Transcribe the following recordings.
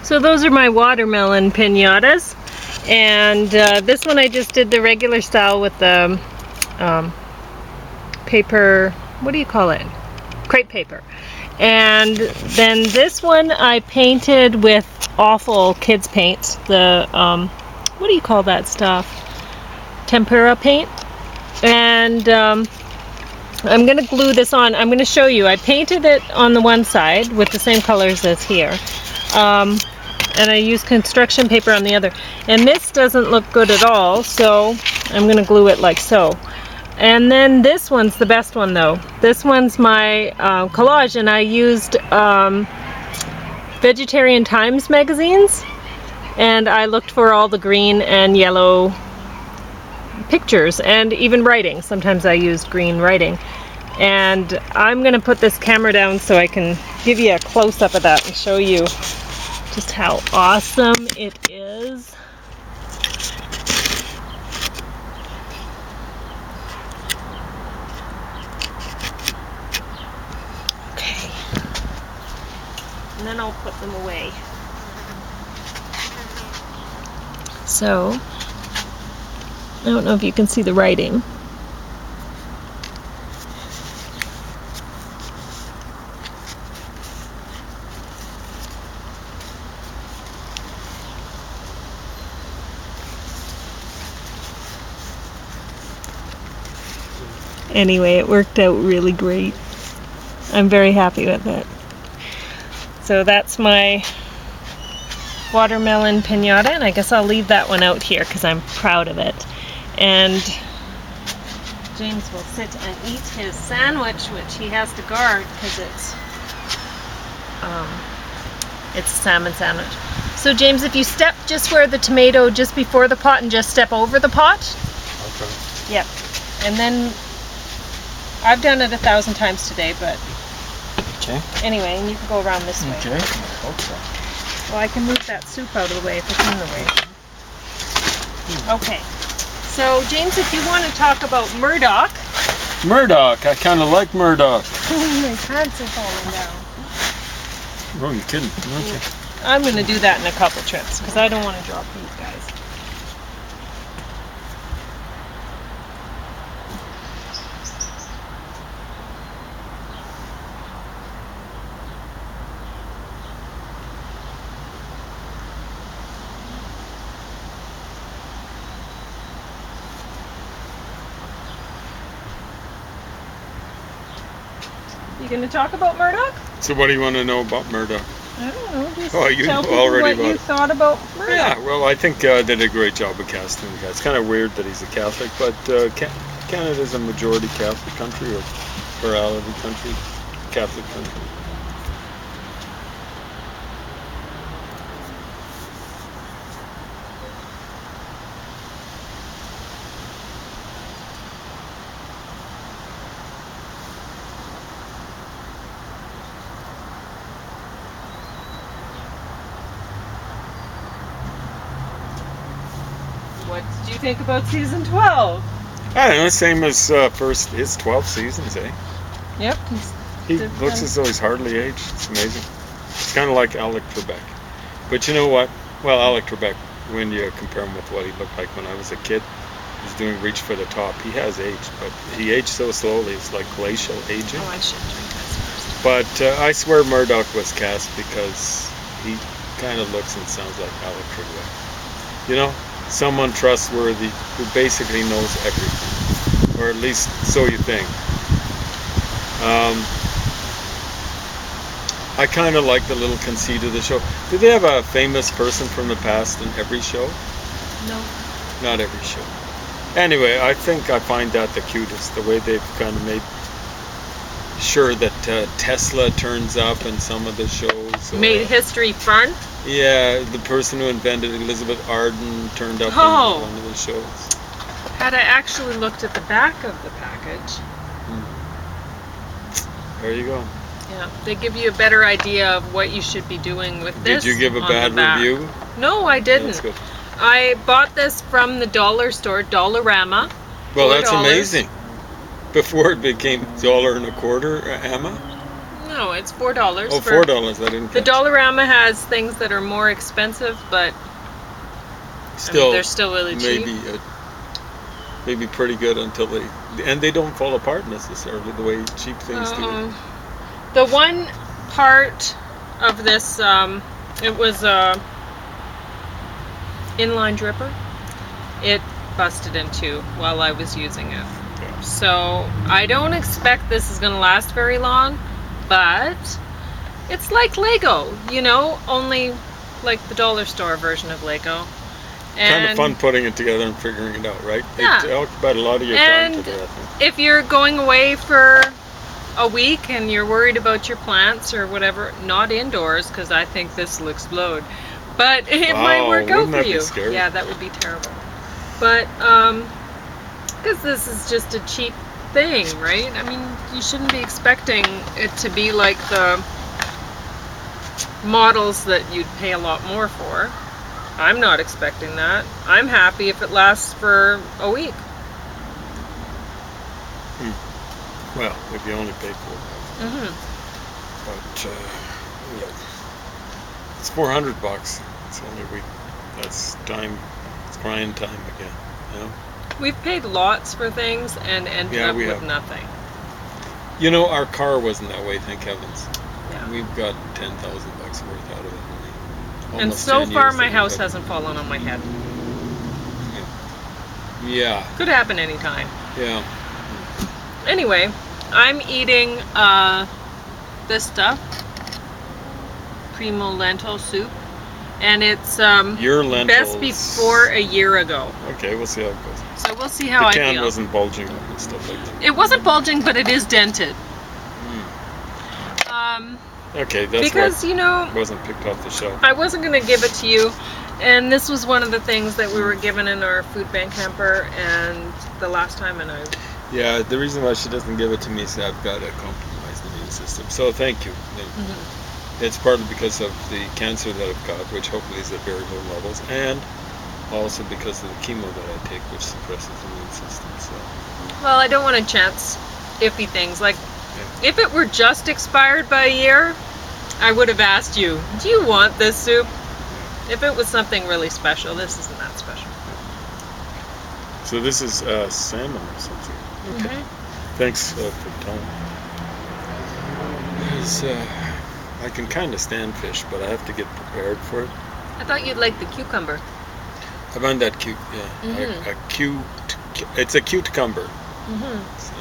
So those are my watermelon pinatas, and this one I just did the regular style with the paper, what do you call it? Crepe paper. And then this one I painted with awful kids paints, the what do you call that stuff? Tempera paint. And I'm gonna glue this on. I'm gonna show you. I painted it on the one side with the same colors as here. And I used construction paper on the other. And this doesn't look good at all, so I'm gonna glue it like so. And then this one's the best one though. This one's my collage, and I used Vegetarian Times magazines, and I looked for all the green and yellow pictures and even writing. Sometimes I used green writing. And I'm gonna put this camera down so I can give you a close-up of that and show you just how awesome it is. Okay. And then I'll put them away. So, I don't know if you can see the writing. Anyway, it worked out really great. I'm very happy with it. So that's my watermelon pinata, and I guess I'll leave that one out here because I'm proud of it. And James will sit and eat his sandwich, which he has to guard because it's a salmon sandwich. So James, if you step just where the tomato, just before the pot, and just step over the pot. Okay. Yep. And then I've done it 1,000 times today, but okay. Anyway, and you can go around this way. Okay. Okay. Well, I can move that soup out of the way if it's in the way. Okay. So, James, if you want to talk about Murdoch. Murdoch. I kind of like Murdoch. My pants are falling down. Oh, you're kidding. Okay. I'm going to do that in a couple trips because I don't want to drop these guys. You going to talk about Murdoch? So what do you want to know about Murdoch? I don't know. Just you tell know people already what about you it. thought about Murdoch. Yeah, well, I think did a great job of casting the guy. It's kind of weird that he's a Catholic, but Canada's a majority Catholic country, or plurality country, Catholic country. What did you think about season 12? I don't know, same as his 12 seasons, eh? Yep. He looks as though he's hardly aged. It's amazing. It's kind of like Alec Trebek. But you know what? Well, Alec Trebek, when you compare him with what he looked like when I was a kid, he's doing Reach for the Top. He has aged, but he aged so slowly. It's like glacial aging. Oh, I should drink this first. But I swear Murdoch was cast because he kind of looks and sounds like Alec Trebek. You know? Someone trustworthy who basically knows everything, or at least so you think. I kind of like the little conceit of the show. Do they have a famous person from the past in every show? No. Not every show. Anyway, I think I find that the cutest, the way they've kind of made sure that Tesla turns up in some of the shows. Made history fun? Yeah, the person who invented Elizabeth Arden turned up in one of the shows. Had I actually looked at the back of the package. There you go. Yeah, they give you a better idea of what you should be doing with this. Did you give a bad review? No, I didn't. That's good. I bought this from the dollar store, Dollarama. Well, that's $4. amazing. Before it became $1.25, Emma. No, No, it's $4. Oh, $4. I didn't The catch. Dollarama has things that are more expensive, but Still, they're still really cheap. Maybe pretty good until they don't fall apart necessarily the way cheap things do. The one part of this, it was a inline dripper. It busted in two while I was using it. Yeah. So I don't expect this is going to last very long, but it's like Lego, only like the dollar store version of Lego. Kind of fun putting it together and figuring it out, right? Yeah. It occupied a lot of your time today, I think. If you're going away for a week and you're worried about your plants or whatever, not indoors, because I think this will explode. But it might work out for you. Scary? Yeah, that would be terrible. But because this is just a cheap thing, right? I mean, you shouldn't be expecting it to be like the models that you'd pay a lot more for. I'm not expecting that. I'm happy if it lasts for a week. Well, if you only pay for it. But it's $400. It's only a week. That's time. It's crying time again. We've paid lots for things and ended up with nothing. Our car wasn't that way, thank heavens. Yeah. We've got $10,000 worth out of it. And so far, my house hasn't fallen on my head. Yeah. Could happen anytime. Yeah. Anyway, I'm eating this stuff, Primo lentil soup, and it's Your lentils. best before a year ago. Okay, we'll see how it goes. So we'll see how I feel. The can wasn't bulging up and stuff like that. It wasn't bulging, but it is dented. Okay, that's because wasn't picked off the shelf. I wasn't going to give it to you, and this was one of the things that we were given in our food bank hamper, and the last time, and I. Yeah, the reason why she doesn't give it to me is I've got a compromised immune system. So thank you. It's partly because of the cancer that I've got, which hopefully is at very low levels, and also because of the chemo that I take, which suppresses the immune system. So. Well, I don't want to chance iffy things like. If it were just expired by a year, I would have asked you, do you want this soup? If it was something really special, this isn't that special. So this is salmon or something. Okay. Thanks for telling me. I can kind of stand fish, but I have to get prepared for it. I thought you'd like the cucumber. I find that cute, yeah. It's a cucumber. So.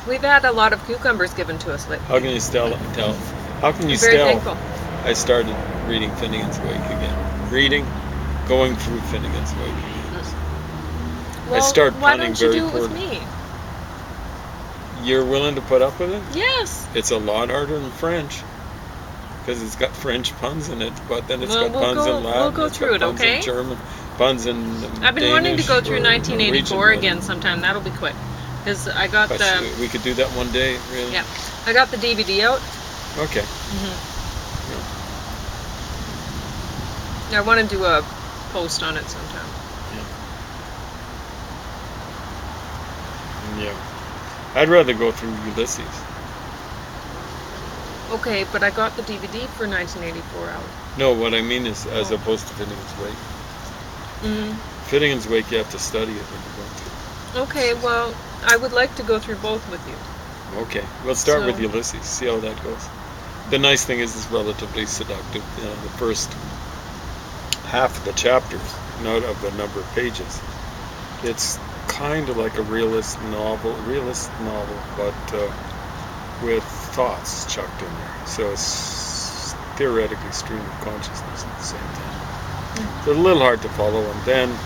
We've had a lot of cucumbers given to us lately. How can you tell? How can you Very tell? thankful. I started reading Finnegan's Wake again. Going through Finnegan's Wake again. Well, I start why punning don't you very do it with poorly. me? You're willing to put up with it? Yes. It's a lot harder than French. Because it's got French puns in it, but then it's got puns in Latin. We'll go through it, puns okay? in German, puns in I've been wanting to go through Danish 1984 Norwegian, again sometime. That'll be quick. Because I got we could do that one day, really? Yeah. I got the DVD out. Okay. I want to do a post on it sometime. Yeah. I'd rather go through Ulysses. Okay, but I got the DVD for 1984 out. No, what I mean is as opposed to Finnegan's Wake. Finnegan's Wake, you have to study it when you go through. Okay, well, I would like to go through both with you. Okay, we'll start with Ulysses, see how that goes. The nice thing is it's relatively seductive. The first half of the chapters, not of the number of pages. It's kind of like a realist novel, but with thoughts chucked in there. So it's theoretically stream of consciousness at the same time. It's a little hard to follow, and then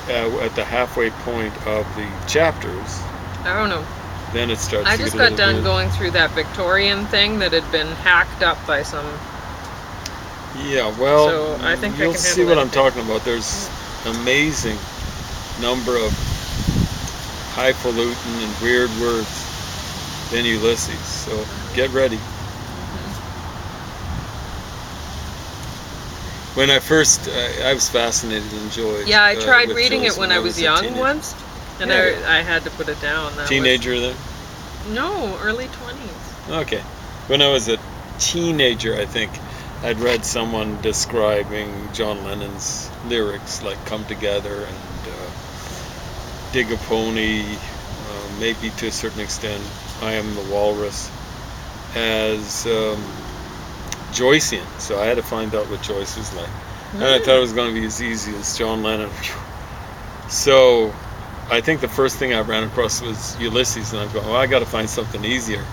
at the halfway point of the chapters, I don't know. Then it starts. I just got done going through that Victorian thing that had been hacked up by some. Yeah, well, so I think you'll see what I'm talking about. There's amazing number of highfalutin and weird words in Ulysses. So get ready. When I first, I was fascinated and enjoyed. Yeah, I tried reading it when I was young once, and I had to put it down. Teenager then? No, early 20s. Okay. When I was a teenager, I think I'd read someone describing John Lennon's lyrics, like "Come Together" and "Dig a Pony," maybe to a certain extent, "I Am the Walrus," as Joycean. So I had to find out what Joyce was like. And I thought it was going to be as easy as John Lennon. So I think the first thing I ran across was Ulysses, and I'm going, well, I got to find something easier.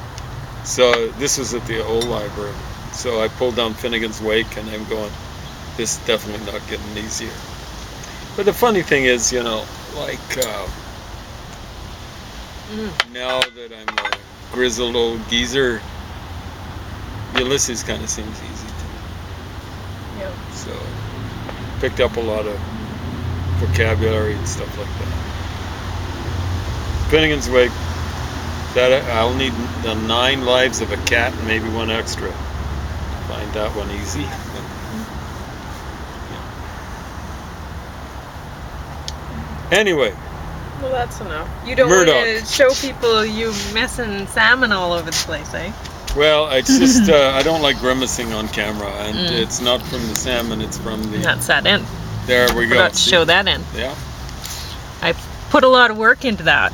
So this was at the old library. So I pulled down Finnegan's Wake, and I'm going, this is definitely not getting easier. But the funny thing is, you know, like now that I'm a grizzled old geezer, Ulysses kind of seems easy to me. Yep. So picked up a lot of vocabulary and stuff like that. Finnegan's Wake. That I'll need the 9 lives of a cat and maybe one extra. Find that one easy. Yeah. Anyway. Well, that's enough. You don't Murdoch. want to show people you messing salmon all over the place, eh? Well, it's just I don't like grimacing on camera, and it's not from the salmon; it's from the. That's that end. There we go. Forgot to show that end. Yeah. I put a lot of work into that.